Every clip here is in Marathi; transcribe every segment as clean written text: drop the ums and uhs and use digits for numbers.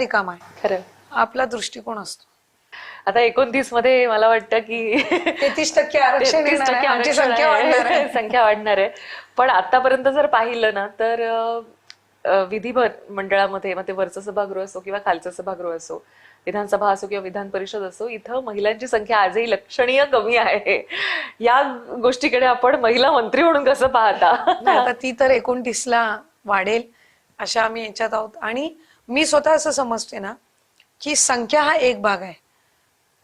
रिकामा आहे. खरं. आपला दृष्टिकोन असतो. आता 29 मध्ये मला वाटतं की 33% आरक्षण 33% येणार आहे, आमची आरक्षण संख्या वाढणार आहे, आहे. संख्या वाढणार आहे. पण आतापर्यंत जर पाहिलं ना तर विधी मंडळामध्ये मग ते वरचं सभागृह असो किंवा खालचं सभागृह असो, विधानसभा असो किंवा विधान परिषद असो, इथं महिलांची संख्या आजही लक्षणीय कमी आहे. या गोष्टीकडे आपण महिला मंत्री म्हणून कसं पाहता? नाही, आता ती तर 29ला वाढेल अशा आम्ही याच्यात आहोत. आणि मी स्वतः असं समजते ना की संख्या हा एक भाग आहे,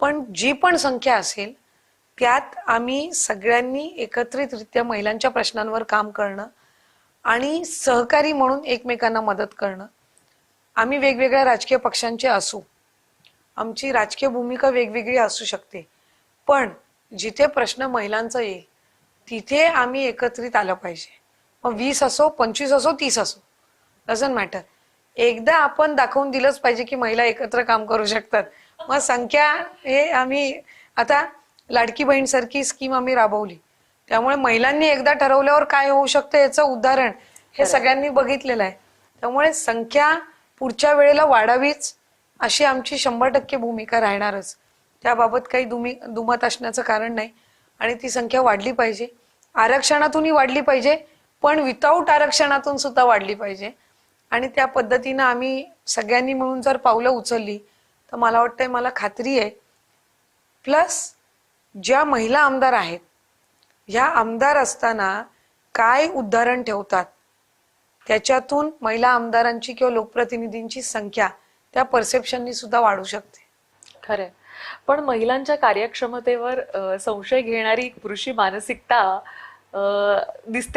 पण जी पण संख्या असेल त्यात आम्ही सगळ्यांनी एकत्रितरित्या महिलांच्या प्रश्नांवर काम करणं आणि सहकारी म्हणून एकमेकांना मदत करणं. आम्ही वेगवेगळ्या राजकीय पक्षांचे असू, आमची राजकीय भूमिका वेगवेगळी असू शकते, पण जिथे प्रश्न महिलांचा येईल तिथे आम्ही एकत्रित आलं पाहिजे. मग 20 असो, 25 असो, 30 असो, डझंट मॅटर. एकदा आपण दाखवून दिलंच पाहिजे की महिला एकत्र काम करू शकतात. मग संख्या हे आम्ही आता लाडकी बहीण सारखी स्कीम आम्ही राबवली, त्यामुळे महिलांनी एकदा ठरवल्यावर काय होऊ शकतं याचं उदाहरण हे सगळ्यांनी बघितलेलं आहे. त्यामुळे संख्या पुढच्या वेळेला वाढावीच अशी आमची 100% भूमिका राहणारच. त्याबाबत काही दुमत असण्याचं कारण नाही. आणि ती संख्या वाढली पाहिजे, आरक्षणातूनही वाढली पाहिजे, पण विदाऊट आरक्षणातून सुद्धा वाढली पाहिजे. आणि त्या पद्धतीनं आम्ही सगळ्यांनी मिळून जर पावलं उचलली तर मला वाटतंय, मला खात्री आहे, प्लस ज्या महिला आमदार आहेत ह्या आमदार असताना काय उदाहरण ठेवतात त्याच्यातून महिला आमदारांची किंवा लोकप्रतिनिधींची संख्या त्या परसेप्शननी सुद्धा वाढू शकते. खरंय. पण महिलांच्या कार्यक्षमतेवर संशय घेणारी पुरुषी मानसिकता दिसते